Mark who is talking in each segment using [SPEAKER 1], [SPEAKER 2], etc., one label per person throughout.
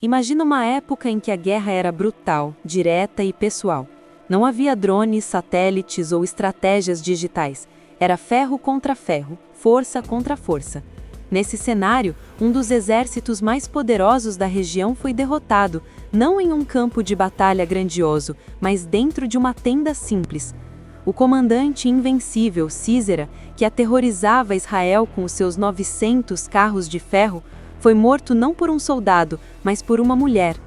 [SPEAKER 1] Imagina uma época em que a guerra era brutal, direta e pessoal. Não havia drones, satélites ou estratégias digitais. Era ferro contra ferro, força contra força. Nesse cenário, um dos exércitos mais poderosos da região foi derrotado, não em um campo de batalha grandioso, mas dentro de uma tenda simples. O comandante invencível, Sísera, que aterrorizava Israel com os seus 900 carros de ferro, foi morto não por um soldado, mas por uma mulher.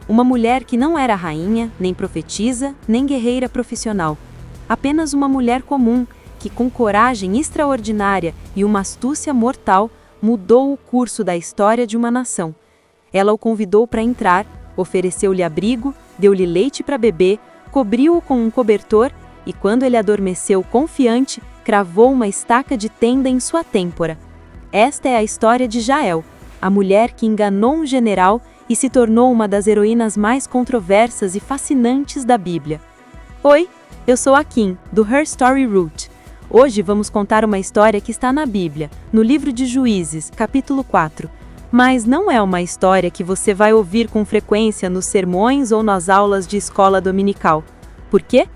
[SPEAKER 1] Uma mulher que não era rainha, nem profetisa, nem guerreira profissional. Apenas uma mulher comum, que com coragem extraordinária e uma astúcia mortal, mudou o curso da história de uma nação. Ela o convidou para entrar, ofereceu-lhe abrigo, deu-lhe leite para beber, cobriu-o com um cobertor e, quando ele adormeceu confiante, cravou uma estaca de tenda em sua têmpora. Esta é a história de Jael, a mulher que enganou um general e se tornou uma das heroínas mais controversas e fascinantes da Bíblia. Oi, eu sou a Kim, do Her Story Root. Hoje vamos contar uma história que está na Bíblia, no livro de Juízes, capítulo 4. Mas não é uma história que você vai ouvir com frequência nos sermões ou nas aulas de escola dominical. Por quê?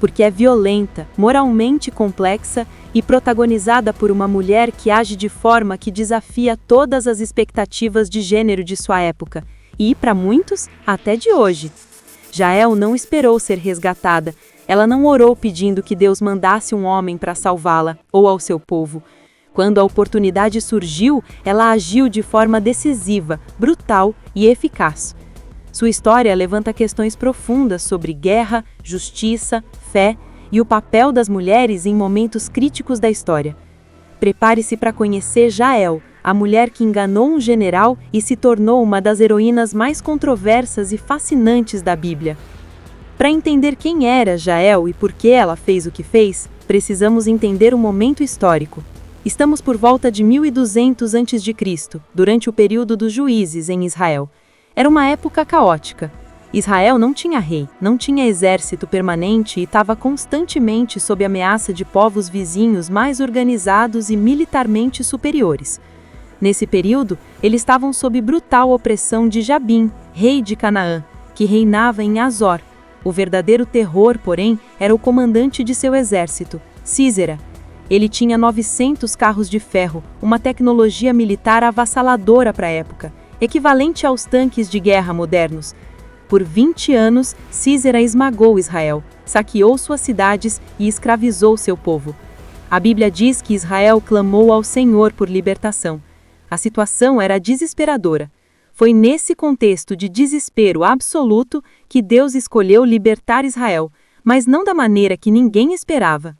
[SPEAKER 1] Porque é violenta, moralmente complexa e protagonizada por uma mulher que age de forma que desafia todas as expectativas de gênero de sua época, e, para muitos, até de hoje. Jael não esperou ser resgatada, ela não orou pedindo que Deus mandasse um homem para salvá-la, ou ao seu povo. Quando a oportunidade surgiu, ela agiu de forma decisiva, brutal e eficaz. Sua história levanta questões profundas sobre guerra, justiça, fé e o papel das mulheres em momentos críticos da história. Prepare-se para conhecer Jael, a mulher que enganou um general e se tornou uma das heroínas mais controversas e fascinantes da Bíblia. Para entender quem era Jael e por que ela fez o que fez, precisamos entender o momento histórico. Estamos por volta de 1200 a.C., durante o período dos juízes em Israel. Era uma época caótica. Israel não tinha rei, não tinha exército permanente e estava constantemente sob ameaça de povos vizinhos mais organizados e militarmente superiores. Nesse período, eles estavam sob brutal opressão de Jabim, rei de Canaã, que reinava em Azor. O verdadeiro terror, porém, era o comandante de seu exército, Sísera. Ele tinha 900 carros de ferro, uma tecnologia militar avassaladora para a época, equivalente aos tanques de guerra modernos. Por 20 anos, Sísera esmagou Israel, saqueou suas cidades e escravizou seu povo. A Bíblia diz que Israel clamou ao Senhor por libertação. A situação era desesperadora. Foi nesse contexto de desespero absoluto que Deus escolheu libertar Israel, mas não da maneira que ninguém esperava.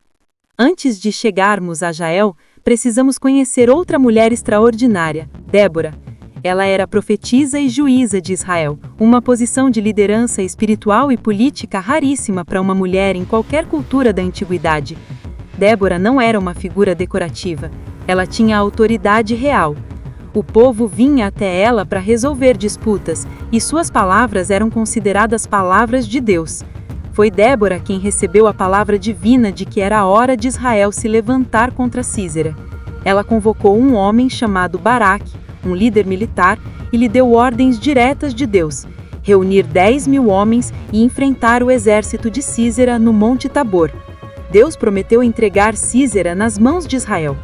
[SPEAKER 1] Antes de chegarmos a Jael, precisamos conhecer outra mulher extraordinária, Débora. Ela era profetisa e juíza de Israel, uma posição de liderança espiritual e política raríssima para uma mulher em qualquer cultura da antiguidade. Débora não era uma figura decorativa, ela tinha autoridade real. O povo vinha até ela para resolver disputas, e suas palavras eram consideradas palavras de Deus. Foi Débora quem recebeu a palavra divina de que era a hora de Israel se levantar contra Sísera. Ela convocou um homem chamado Baraque, um líder militar, e lhe deu ordens diretas de Deus: reunir 10.000 homens e enfrentar o exército de Sísera no Monte Tabor. Deus prometeu entregar Sísera nas mãos de Israel.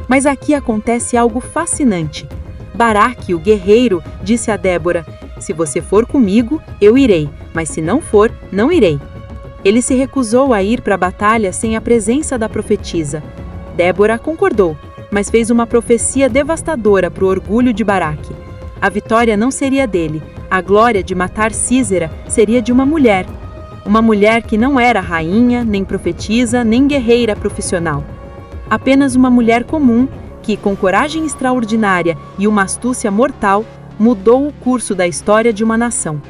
[SPEAKER 1] Mas aqui acontece algo fascinante. Baraque, o guerreiro, disse a Débora: se você for comigo, eu irei, mas se não for, não irei. Ele se recusou a ir para a batalha sem a presença da profetisa. Débora concordou, mas fez uma profecia devastadora para o orgulho de Baraque. A vitória não seria dele, a glória de matar Sísera seria de uma mulher que não era rainha, nem profetisa, nem guerreira profissional. Apenas uma mulher comum que, com coragem extraordinária e uma astúcia mortal, mudou o curso da história de uma nação.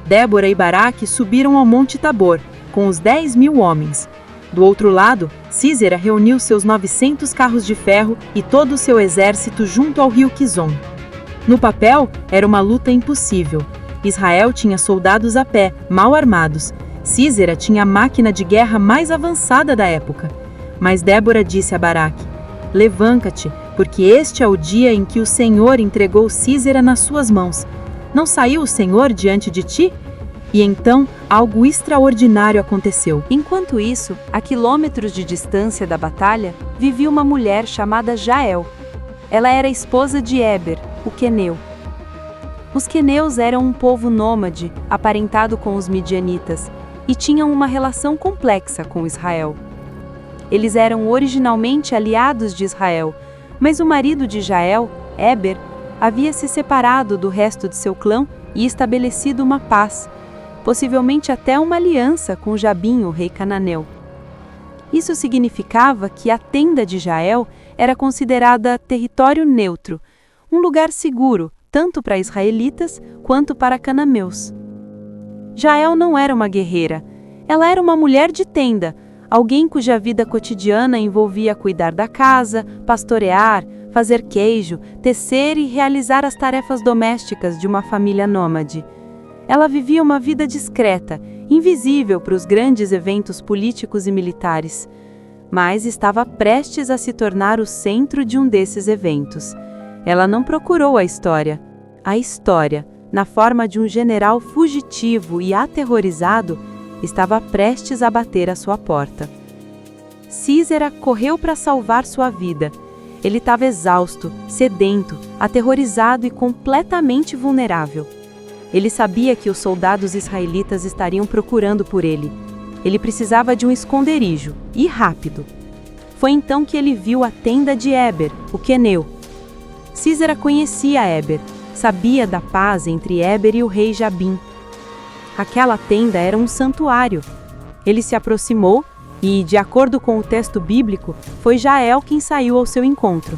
[SPEAKER 1] Débora e Baraque subiram ao Monte Tabor, com os 10.000 homens. Do outro lado, Sísera reuniu seus 900 carros de ferro e todo o seu exército junto ao rio Quizon. No papel, era uma luta impossível. Israel tinha soldados a pé, mal armados. Sísera tinha a máquina de guerra mais avançada da época. Mas Débora disse a Baraque: levanta-te, porque este é o dia em que o Senhor entregou Sísera nas suas mãos.
[SPEAKER 2] Não saiu o Senhor diante de ti? E então, algo extraordinário aconteceu.
[SPEAKER 1] Enquanto isso, a quilômetros de distância da batalha, vivia uma mulher chamada Jael. Ela era esposa de Éber, o queneu. Os queneus eram um povo nômade, aparentado com os midianitas, e tinham uma relação complexa com Israel. Eles eram originalmente aliados de Israel, mas o marido de Jael, Éber, havia se separado do resto de seu clã e estabelecido uma paz, possivelmente até uma aliança com Jabim, o rei cananeu. Isso significava que a tenda de Jael era considerada território neutro, um lugar seguro, tanto para israelitas quanto para cananeus. Jael não era uma guerreira, ela era uma mulher de tenda, alguém cuja vida cotidiana envolvia cuidar da casa, pastorear, fazer queijo, tecer e realizar as tarefas domésticas de uma família nômade. Ela vivia uma vida discreta, invisível para os grandes eventos políticos e militares, mas estava prestes a se tornar o centro de um desses eventos. Ela não procurou a história. A história, na forma de um general fugitivo e aterrorizado, estava prestes a bater à sua porta. Sísera correu para salvar sua vida. Ele estava exausto, sedento, aterrorizado e completamente vulnerável. Ele sabia que os soldados israelitas estariam procurando por ele. Ele precisava de um esconderijo, e rápido. Foi então que ele viu a tenda de Éber, o queneu. Sísera conhecia Éber, sabia da paz entre Éber e o rei Jabim. Aquela tenda era um santuário. Ele se aproximou e, de acordo com o texto bíblico, foi Jael quem saiu ao seu encontro.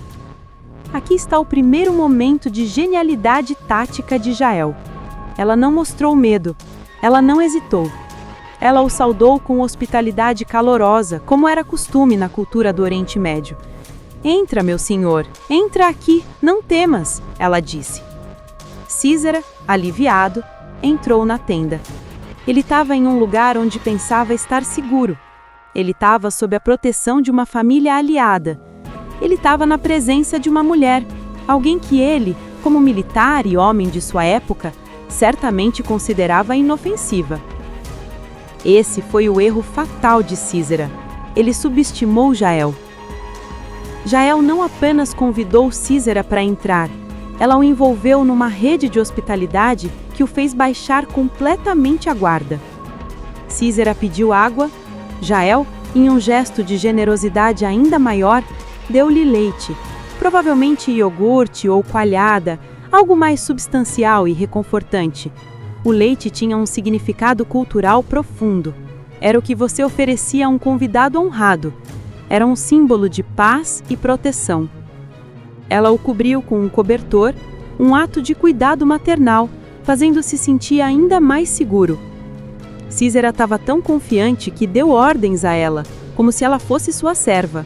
[SPEAKER 1] Aqui está o primeiro momento de genialidade tática de Jael. Ela não mostrou medo, ela não hesitou. Ela o saudou com hospitalidade calorosa, como era costume na cultura do Oriente Médio. "Entra, meu senhor, entra aqui, não temas", ela disse. Sísera, aliviado, entrou na tenda. Ele estava em um lugar onde pensava estar seguro. Ele estava sob a proteção de uma família aliada. Ele estava na presença de uma mulher, alguém que ele, como militar e homem de sua época, certamente considerava inofensiva. Esse foi o erro fatal de Sísera. Ele subestimou Jael. Jael não apenas convidou Sísera para entrar, ela o envolveu numa rede de hospitalidade que o fez baixar completamente a guarda. Sísera pediu água. Jael, em um gesto de generosidade ainda maior, deu-lhe leite, provavelmente iogurte ou coalhada, algo mais substancial e reconfortante. O leite tinha um significado cultural profundo. Era o que você oferecia a um convidado honrado. Era um símbolo de paz e proteção. Ela o cobriu com um cobertor, um ato de cuidado maternal, fazendo-se sentir ainda mais seguro. Sísera estava tão confiante que deu ordens a ela, como se ela fosse sua serva.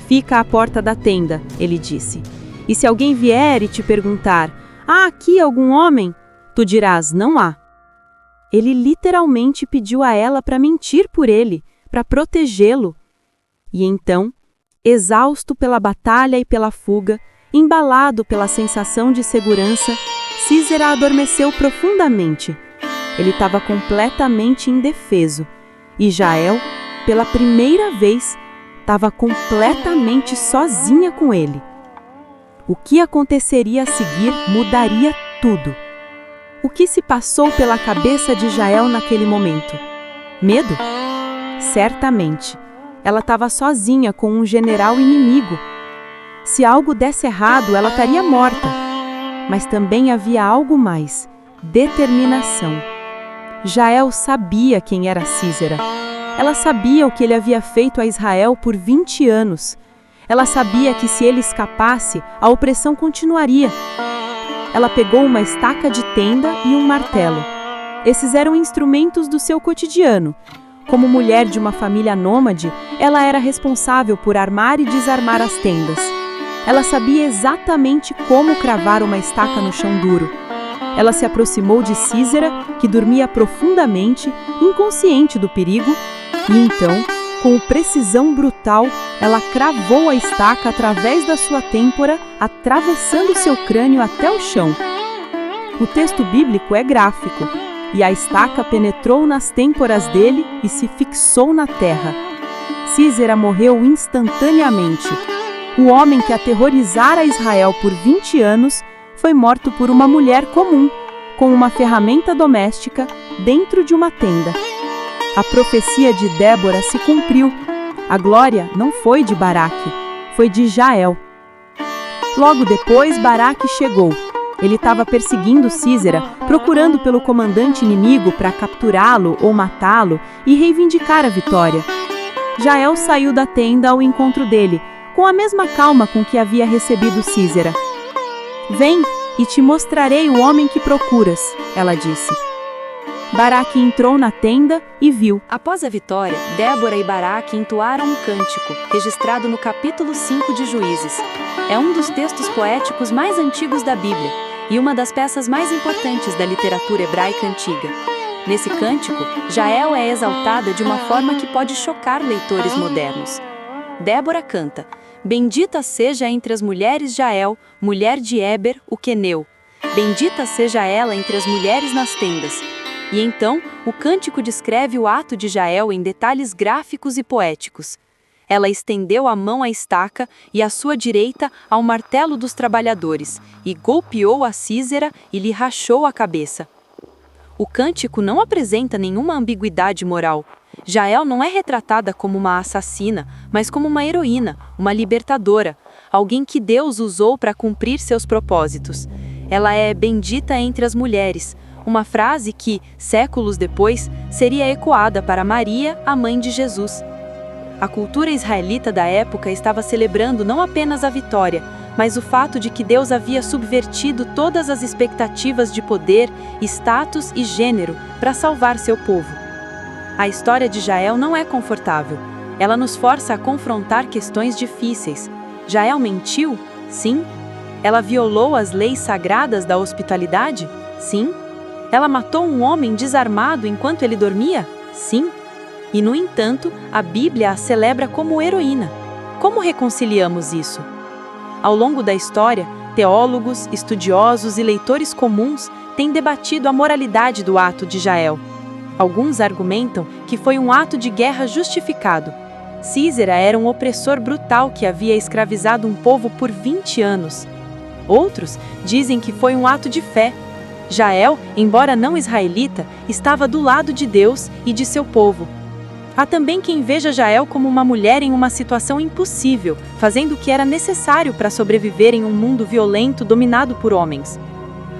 [SPEAKER 1] "Fica à porta da tenda", ele disse. "E se alguém vier e te perguntar, 'Há aqui algum homem?' tu dirás, 'Não há.'" Ele literalmente pediu a ela para mentir por ele, para protegê-lo. E então, exausto pela batalha e pela fuga, embalado pela sensação de segurança, Sísera adormeceu profundamente. Ele estava completamente indefeso. E Jael, pela primeira vez, estava completamente sozinha com ele. O que aconteceria a seguir mudaria tudo. O que se passou pela cabeça de Jael naquele momento? Medo? Certamente. Ela estava sozinha com um general inimigo. Se algo desse errado, ela estaria morta. Mas também havia algo mais: determinação. Jael sabia quem era Sísera. Ela sabia o que ele havia feito a Israel por 20 anos. Ela sabia que se ele escapasse, a opressão continuaria. Ela pegou uma estaca de tenda e um martelo. Esses eram instrumentos do seu cotidiano. Como mulher de uma família nômade, ela era responsável por armar e desarmar as tendas. Ela sabia exatamente como cravar uma estaca no chão duro. Ela se aproximou de Sísera, que dormia profundamente, inconsciente do perigo, e então, com precisão brutal, ela cravou a estaca através da sua têmpora, atravessando seu crânio até o chão.
[SPEAKER 2] O texto bíblico é gráfico, e a estaca penetrou nas têmporas dele e se fixou na terra. Sísera morreu instantaneamente. O homem que aterrorizara Israel por 20 anos foi morto por uma mulher comum, com uma ferramenta doméstica dentro de uma tenda. A profecia de Débora se cumpriu. A glória não foi de Baraque, foi de Jael. Logo depois, Baraque chegou. Ele estava perseguindo Sísera, procurando pelo comandante inimigo para capturá-lo ou matá-lo e reivindicar a vitória. Jael saiu da tenda ao encontro dele, com a mesma calma com que havia recebido Sísera. "Vem, e te mostrarei o homem que procuras", ela disse. Baraque entrou na tenda e viu.
[SPEAKER 1] Após a vitória, Débora e Baraque entoaram um cântico, registrado no capítulo 5 de Juízes. É um dos textos poéticos mais antigos da Bíblia e uma das peças mais importantes da literatura hebraica antiga. Nesse cântico, Jael é exaltada de uma forma que pode chocar leitores modernos. Débora canta: "Bendita seja entre as mulheres Jael, mulher de Éber, o queneu. Bendita seja ela entre as mulheres nas tendas." E então, o cântico descreve o ato de Jael em detalhes gráficos e poéticos. Ela estendeu a mão à estaca e a sua direita ao martelo dos trabalhadores, e golpeou a Sísera e lhe rachou a cabeça. O cântico não apresenta nenhuma ambiguidade moral. Jael não é retratada como uma assassina, mas como uma heroína, uma libertadora, alguém que Deus usou para cumprir seus propósitos. Ela é bendita entre as mulheres, uma frase que, séculos depois, seria ecoada para Maria, a mãe de Jesus. A cultura israelita da época estava celebrando não apenas a vitória, mas o fato de que Deus havia subvertido todas as expectativas de poder, status e gênero para salvar seu povo. A história de Jael não é confortável. Ela nos força a confrontar questões difíceis. Jael mentiu? Sim. Ela violou as leis sagradas da hospitalidade? Sim. Ela matou um homem desarmado enquanto ele dormia? Sim. E, no entanto, a Bíblia a celebra como heroína. Como reconciliamos isso? Ao longo da história, teólogos, estudiosos e leitores comuns têm debatido a moralidade do ato de Jael. Alguns argumentam que foi um ato de guerra justificado. Sísera era um opressor brutal que havia escravizado um povo por 20 anos. Outros dizem que foi um ato de fé. Jael, embora não israelita, estava do lado de Deus e de seu povo. Há também quem veja Jael como uma mulher em uma situação impossível, fazendo o que era necessário para sobreviver em um mundo violento dominado por homens.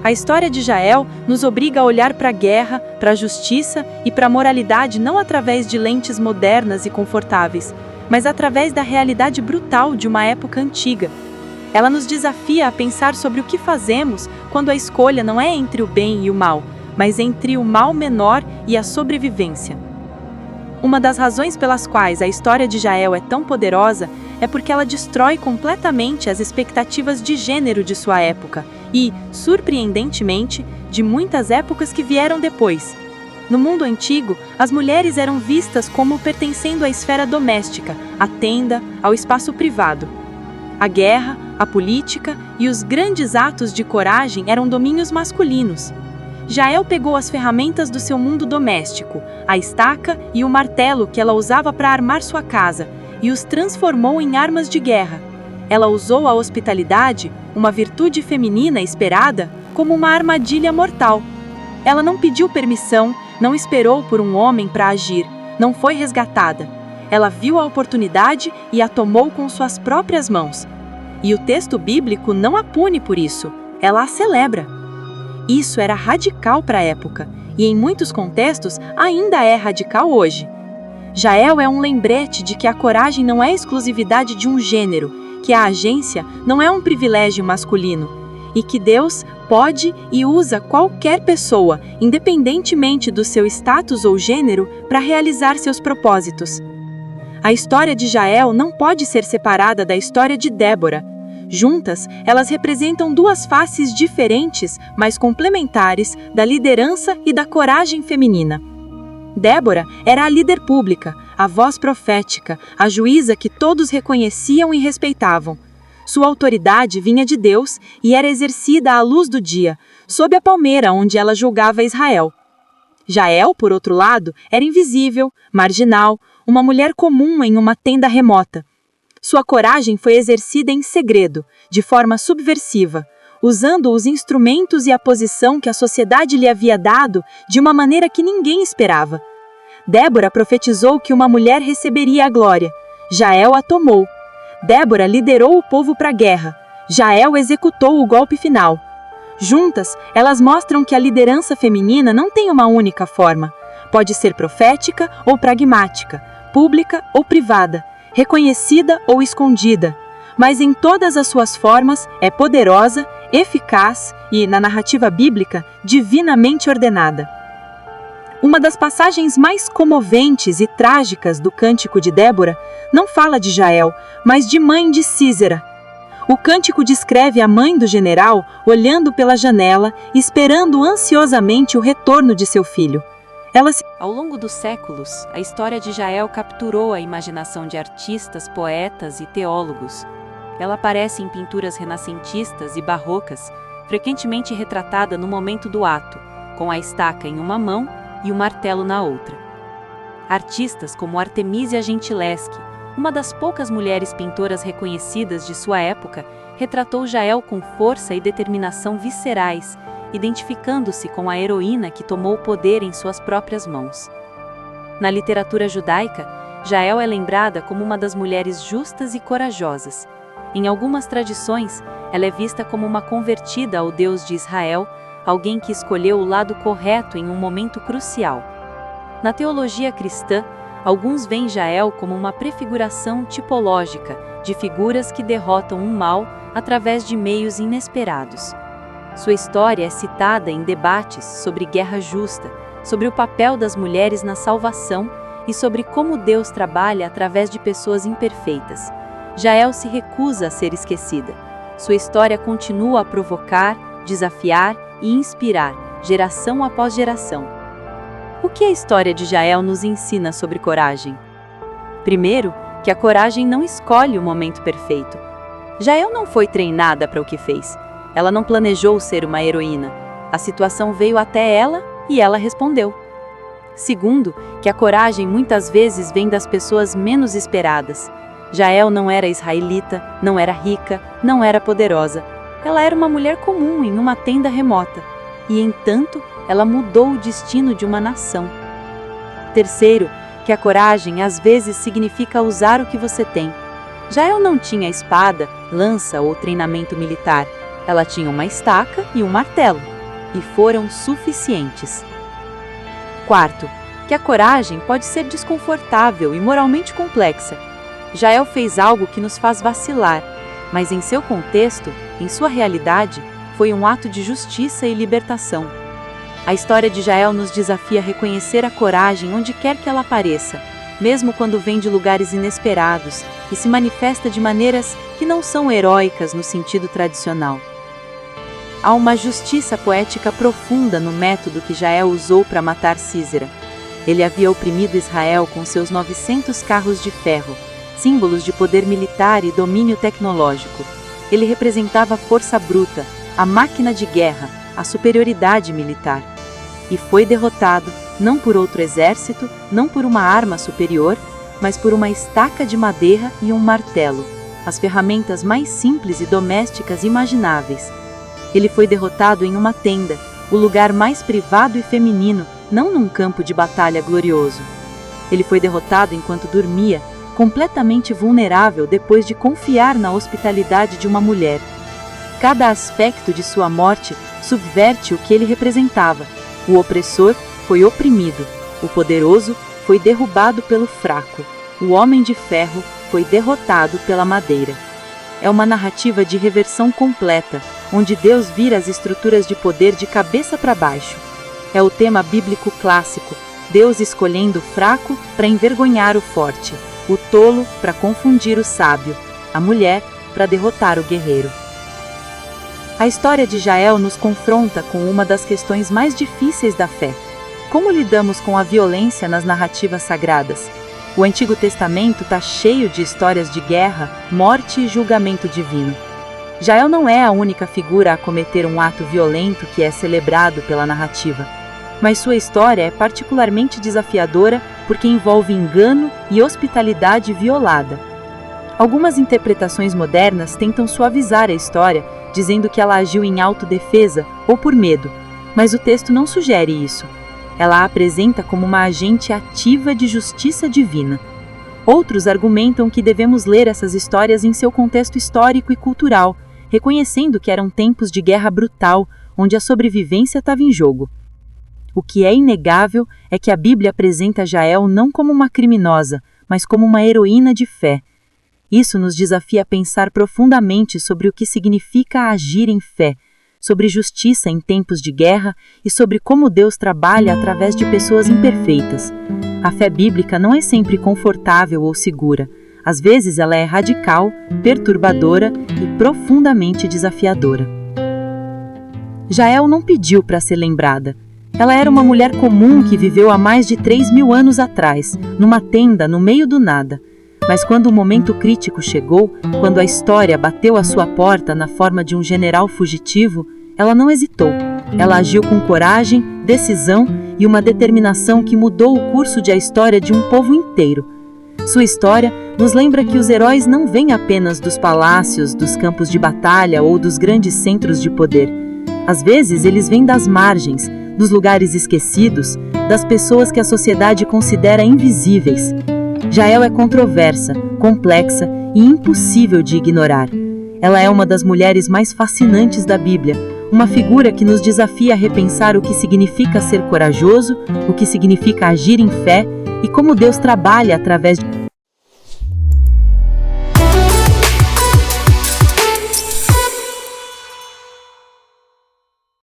[SPEAKER 1] A história de Jael nos obriga a olhar para a guerra, para a justiça e para a moralidade não através de lentes modernas e confortáveis, mas através da realidade brutal de uma época antiga. Ela nos desafia a pensar sobre o que fazemos quando a escolha não é entre o bem e o mal, mas entre o mal menor e a sobrevivência. Uma das razões pelas quais a história de Jael é tão poderosa é porque ela destrói completamente as expectativas de gênero de sua época e, surpreendentemente, de muitas épocas que vieram depois. No mundo antigo, as mulheres eram vistas como pertencendo à esfera doméstica, à tenda, ao espaço privado. A guerra, a política e os grandes atos de coragem eram domínios masculinos. Jael pegou as ferramentas do seu mundo doméstico, a estaca e o martelo que ela usava para armar sua casa, e os transformou em armas de guerra. Ela usou a hospitalidade, uma virtude feminina esperada, como uma armadilha mortal. Ela não pediu permissão, não esperou por um homem para agir, não foi resgatada. Ela viu a oportunidade e a tomou com suas próprias mãos. E o texto bíblico não a pune por isso, ela a celebra. Isso era radical para a época, e em muitos contextos ainda é radical hoje. Jael é um lembrete de que a coragem não é exclusividade de um gênero, que a agência não é um privilégio masculino, e que Deus pode e usa qualquer pessoa, independentemente do seu status ou gênero, para realizar seus propósitos. A história de Jael não pode ser separada da história de Débora. Juntas, elas representam duas faces diferentes, mas complementares, da liderança e da coragem feminina. Débora era a líder pública, a voz profética, a juíza que todos reconheciam e respeitavam. Sua autoridade vinha de Deus e era exercida à luz do dia.
[SPEAKER 2] sob a palmeira onde ela julgava Israel. Jael, por outro lado, era invisível, marginal, uma mulher comum em uma tenda remota. Sua coragem foi exercida em segredo, de forma subversiva, usando os instrumentos e a posição que a sociedade lhe havia dado de uma maneira que ninguém esperava. Débora profetizou que uma mulher receberia a glória. Jael a tomou. Débora liderou o povo para a guerra. Jael executou o golpe final. Juntas, elas mostram que a liderança feminina não tem uma única forma. Pode ser profética ou pragmática, pública ou privada, reconhecida ou escondida. Mas em todas as suas formas é poderosa, eficaz e, na narrativa bíblica, divinamente ordenada. Uma das passagens mais comoventes e trágicas do Cântico de Débora não fala de Jael, mas de mãe de Sísera. O cântico descreve a mãe do general olhando pela janela, esperando ansiosamente o retorno de seu filho.
[SPEAKER 1] Ao longo dos séculos, a história de Jael capturou a imaginação de artistas, poetas e teólogos. Ela aparece em pinturas renascentistas e barrocas, frequentemente retratada no momento do ato, com a estaca em uma mão e o martelo na outra. Artistas como Artemisia Gentileschi, uma das poucas mulheres pintoras reconhecidas de sua época, retratou Jael com força e determinação viscerais, identificando-se com a heroína que tomou o poder em suas próprias mãos. Na literatura judaica, Jael é lembrada como uma das mulheres justas e corajosas. Em algumas tradições, ela é vista como uma convertida ao Deus de Israel, alguém que escolheu o lado correto em um momento crucial. Na teologia cristã, alguns veem Jael como uma prefiguração tipológica de figuras que derrotam o mal através de meios inesperados. Sua história é citada em debates sobre guerra justa, sobre o papel das mulheres na salvação e sobre como Deus trabalha através de pessoas imperfeitas. Jael se recusa a ser esquecida. Sua história continua a provocar, desafiar e inspirar, geração após geração. O que a história de Jael nos ensina sobre coragem? Primeiro, que a coragem não escolhe o momento perfeito. Jael não foi treinada para o que fez. Ela não planejou ser uma heroína. A situação veio até ela e ela respondeu. Segundo, que a coragem muitas vezes vem das pessoas menos esperadas. Jael não era israelita, não era rica, não era poderosa. Ela era uma mulher comum em uma tenda remota. E, entanto, ela mudou o destino de uma nação. Terceiro, que a coragem às vezes significa usar o que você tem. Jael não tinha espada, lança ou treinamento militar. Ela tinha uma estaca e um martelo. E foram suficientes. Quarto, que a coragem pode ser desconfortável e moralmente complexa. Jael fez algo que nos faz vacilar, mas em seu contexto, em sua realidade, foi um ato de justiça e libertação. A história de Jael nos desafia a reconhecer a coragem onde quer que ela apareça, mesmo quando vem de lugares inesperados e se manifesta de maneiras que não são heróicas no sentido tradicional. Há uma justiça poética profunda no método que Jael usou para matar Sísera. Ele havia oprimido Israel com seus 900 carros de ferro, símbolos de poder militar e domínio tecnológico. Ele representava a força bruta, a máquina de guerra, a superioridade militar. E foi derrotado, não por outro exército, não por uma arma superior, mas por uma estaca de madeira e um martelo, as ferramentas mais simples e domésticas imagináveis. Ele foi derrotado em uma tenda, o lugar mais privado e feminino, não num campo de batalha glorioso. Ele foi derrotado enquanto dormia, completamente vulnerável depois de confiar na hospitalidade de uma mulher. Cada aspecto de sua morte subverte o que ele representava. O opressor foi oprimido, o poderoso foi derrubado pelo fraco, o homem de ferro foi derrotado pela madeira. É uma narrativa de reversão completa, onde Deus vira as estruturas de poder de cabeça para baixo. É o tema bíblico clássico, Deus escolhendo o fraco para envergonhar o forte, o tolo para confundir o sábio, a mulher para derrotar o guerreiro. A história de Jael nos confronta com uma das questões mais difíceis da fé. Como lidamos com a violência nas narrativas sagradas? O Antigo Testamento está cheio de histórias de guerra, morte e julgamento divino. Jael não é a única figura a cometer um ato violento que é celebrado pela narrativa, mas sua história é particularmente desafiadora porque envolve engano e hospitalidade violada. Algumas interpretações modernas tentam suavizar a história, dizendo que ela agiu em autodefesa ou por medo, mas o texto não sugere isso. Ela a apresenta como uma agente ativa de justiça divina. Outros argumentam que devemos ler essas histórias em seu contexto histórico e cultural, reconhecendo que eram tempos de guerra brutal, onde a sobrevivência estava em jogo. O que é inegável é que a Bíblia apresenta Jael não como uma criminosa, mas como uma heroína de fé. Isso nos desafia a pensar profundamente sobre o que significa agir em fé, sobre justiça em tempos de guerra e sobre como Deus trabalha através de pessoas imperfeitas. A fé bíblica não é sempre confortável ou segura. Às vezes ela é radical, perturbadora e profundamente desafiadora. Jael não pediu para ser lembrada. Ela era uma mulher comum que viveu há mais de 3.000 anos atrás, numa tenda no meio do nada. Mas quando o momento crítico chegou, quando a história bateu à sua porta na forma de um general fugitivo, ela não hesitou. Ela agiu com coragem, decisão e uma determinação que mudou o curso de a história de um povo inteiro. Sua história nos lembra que os heróis não vêm apenas dos palácios, dos campos de batalha ou dos grandes centros de poder. Às vezes, eles vêm das margens, dos lugares esquecidos, das pessoas que a sociedade considera invisíveis. Jael é controversa, complexa e impossível de ignorar. Ela é uma das mulheres mais fascinantes da Bíblia, uma figura que nos desafia a repensar o que significa ser corajoso, o que significa agir em fé e como Deus trabalha através de